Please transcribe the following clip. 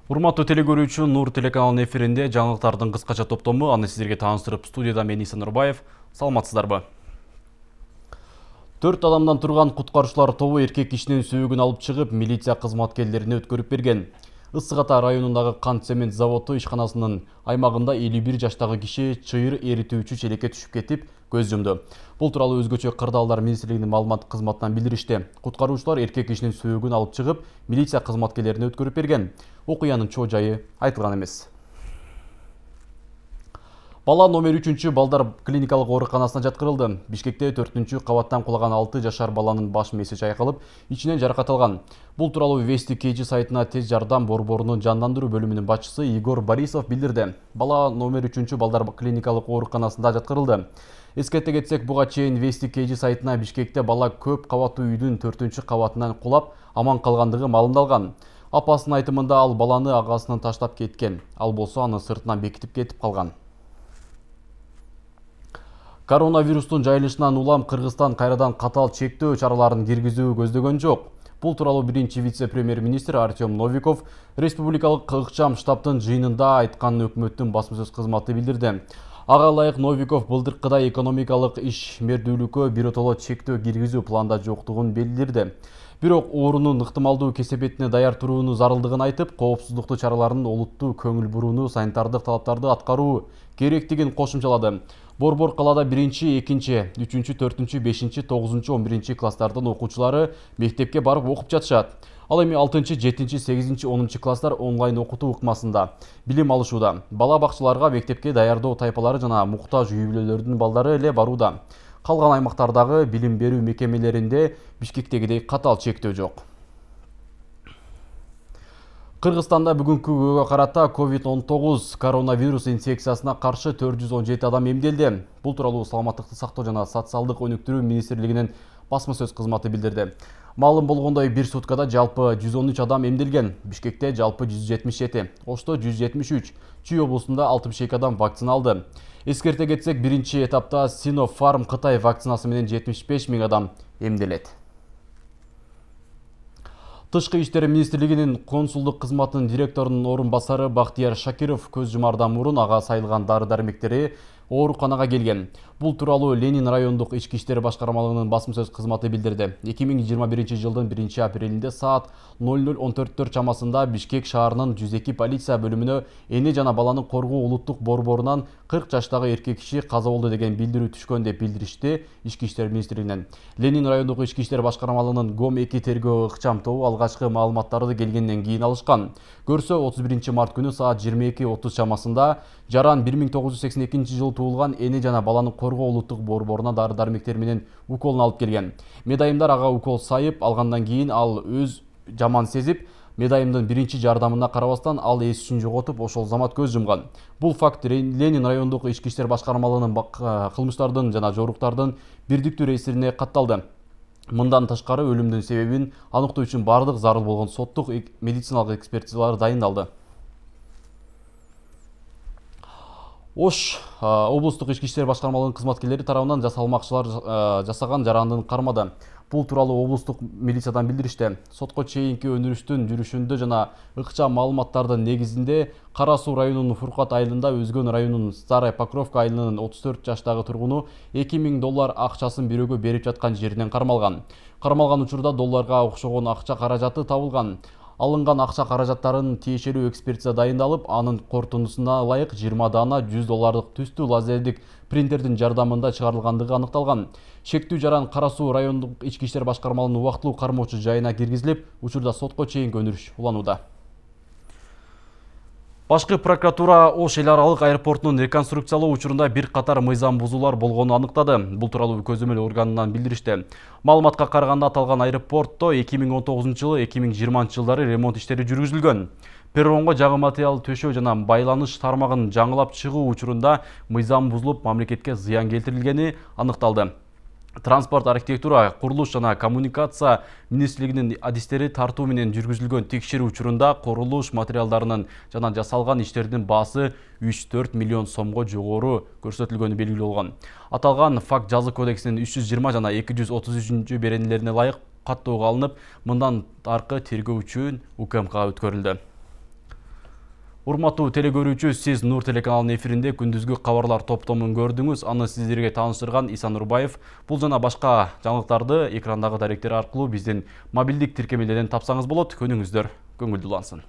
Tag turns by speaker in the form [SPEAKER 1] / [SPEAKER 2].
[SPEAKER 1] Урматтуу телекөрүүчү, Нур телеканалынын эфиринде жаңылыктардын кыскача топтому, аны сиздерге тааныстырып, студияда мен Иса Нурбаев. Саламатсыздарбы? 4 адамдан турган куткаруучулар тобу эркек кишинин сөөгүн алып чыгып, милиция кызматкерлерине өткөрүп берген. Ысык Ата районундагы кант цемент заводу ишканасынын аймагында 51 жаштагы киши чыйыр эритүүчү челекке түшүп кетип, көз жумду. Бул тууралуу өзгөчө Кырдаалдар министрлигинин маалымат кызматынан билдиришти. Куткаруучулар эркек кишинин сөөгүн алып чыгып, милиция кызматкерлерине өткөрүп берген. Окуянын чоо жайы айтылган эмес. Бала номер 3 балдар клиникалык ооруканасына жаткырылды. Бишкекте 4 кабаттан кулаган 6 жашар баланын баш мээси чайкалып, ичинен жаракат алган. Бул тууралуу Вести KG сайтына тез жардам борборунун жандандыруу бөлүмүнүн башчысы Игорь Борисов билдирди. Бала номер 3 балдар клиникалык ооруканасында жаткырылды. Эскерте кетсек, буга чейин Вести KG сайтына Бишкекте бала көп кабаттуу үйдүн 4 кабатынан кулап, аман калгандыгы маалымдалган. Апасынын айтымында ал баланы агасынын таштап кеткен. Ал болсо аны сыртынан бекитип кетип калган. Коронавирустун жайылышынан улам Кыргызстан кайрадан катаал чектөө чараларын киргизүүгө көздөгөн жок. Бул тууралуу биринчи вице-премьер-министр Артем Новиков республикалык ыкчам штабтын жыйынында айтканын өкмөттүн басма сөз кызматы билдирди. Ага ылайык Новиков былтыркыдай экономикалык ишмердүүлүккө биротоло чектөө киргизүү планда жоктугун билдирди. Бирок оорунун ыктымалдуу кесепетине даяр турууну зарылдыгын айтып, коопсуздуктуу чараларын олуттуу көңүл бурууну, санитардык талаптарды аткаруу керектигин кошумчалады. Борбор калаада 1, 2, 3, 4, 5, 9, 11 класстардын окуучулары мектепке барып окуп жатышат. Ал эми 6, 7, 8, 10 класстар онлайн окутуу ыкмасында билим алышууда. Бала бакчаларга мектепке даярдоо тайпалары жана муктаж үй бүлөлөрдүн балдары эле барууда. Калган аймактардагы билим берүү мекемелеринде Бишкектегидей катаал чектөө жок. Кыргызстанда бүгүнкү күнгө карата COVID-19 коронавирус инфекциясына каршы 417 адам эмделди. Бул тууралуу Саламаттыкты сактоо жана социалдык өнүктүрүү министрлигинин басма сөз кызматы билдирди. Маалым болгондой, бир суткада жалпы 113 адам эмделген. Бишкекте жалпы 177, Ошто 173, Чүй облусунда 62 адам вакцина алды. Эскерте кетсек, биринчи этапта Sinopharm Кытай вакцинасы менен 75 000 адам эмделет. Тышкы иштер министрлигинин консулдук кызматынын директорунун орун басары Бактияр Шакиров көз жумардан мурун ага сайылган дары-дармектери ооруканага келген. Бул тууралуу Ленин райондук ички иштер башкармалыгынын басма сөз кызматы билдирди. 2021 жылдын 1 апрелинде саат 00:14 чамасында Бишкек шаарынын 102 полиция бөлүмүнө эне жана баланы коргоо улуттук борборунан 40 жаштагы эркек киши каза болду деген билдирүү түшкөн деп билдиришти ички иштер министрлигинен. Ленин райондук ички иштер башкармалыгынын ГОМ-2 тергөө ыкчам тобу алгачкы маалыматтарды келгенден кийин алышкан. Көрсө 31 март күнү саат 22:30 чамасында жаран 1982 жылы туулган эне жана баланы коргоо улуттук борборуна дары-дармектер менен уколун алып келген. Медайымдар ага укол сайып алгандан кийин ал өз жаман сезип, медайымдын биринчи жардамына карабастан ал эс-түшүн жоготуп, ошол замат көз жумган. Бул факт Ленин райондук ички иштер башкармалыгынын кылмыштардын жана жоруктардын бирдиктүү реестрине катталды. Мындан тышкары өлүмдүн себебин аныктоо үчүн бардык зарыл болгон соттук медициналык экспертизалар дайындалды. Ош облустук ички иштер башкармалыгынын кызматкерлери тарабынан жасалмакчылар жасаган жарандын кармады. Бул тууралуу облустук милициядан билдиришти. Сотко чейинки өнүрүштүн жүрүшүндө жана ыкчам маалыматтардын негизинде Кара Суу районунун Фуркат айылында Өзгөн районунун Старая Покровка айылынын 34 жаштагы тургуну $2000 акчасын бирөөгө берип жаткан жеринен кармалган. Кармалган учурда долларга окшогон акча каражаты табылган. Алынган акча каражаттарын тиешелүү экспертиза дайындалып, анын корутундусуна ылайык 20 дана $100 түстүү лазердик принтердин жардамында чыгарылгандыгы аныкталган. Шектүү жаран Кара Суу райондук ички иштер башкармалыгынын убактылуу кармоочу жайына киргизилип, учурда сотко чейинки өнүрүш уланууда. Башкы прокуратура Ош эл аралык аэропортунун реконструкциялоо учурунда бир катар мыйзам бузуулар болгонун аныктады. Бул тууралуу көзөмөл органынан билдиришти. Маалыматка караганда аталган аэропортто 2019 жылы 2020 жылдары ремонт иштери жүргүзүлгөн. Перронго жагы материал төшөө жана байланыш тармагын жаңылап чыгуу учурунда мыйзам бузулуп, мамлекетке зыян келтирилгени аныкталды. Транспорт, архитектура, курулуш жана коммуникация министрлигинин адистери тартуу менен жүргүзүлгөн текшерүү учурунда курулуш материалдарынын жана жасалган иштердин баасы 3-4 миллион сомго жогору көрсөтүлгөнү белгилүү болгон. Аталган факт жазы кодексинин 320 жана 233 беренелерине ылайык каттоого алынып, мындан аркы тергөө үчүн УКМКга өткөрүлдү. Урматтуу телекөрүүчү, сиз Нур телеканалынын эфиринде күндүзгү кабарлар топтомун көрдүңүз. Аны сиздерге тааныштырган Иса Нурбаев. Бул жана башка жаңылыктарды экрандагы даректер аркылуу биздин мобилдик тиркемелерден тапсаңыз болот. Күнүңүздөр көңүлдүү улансын.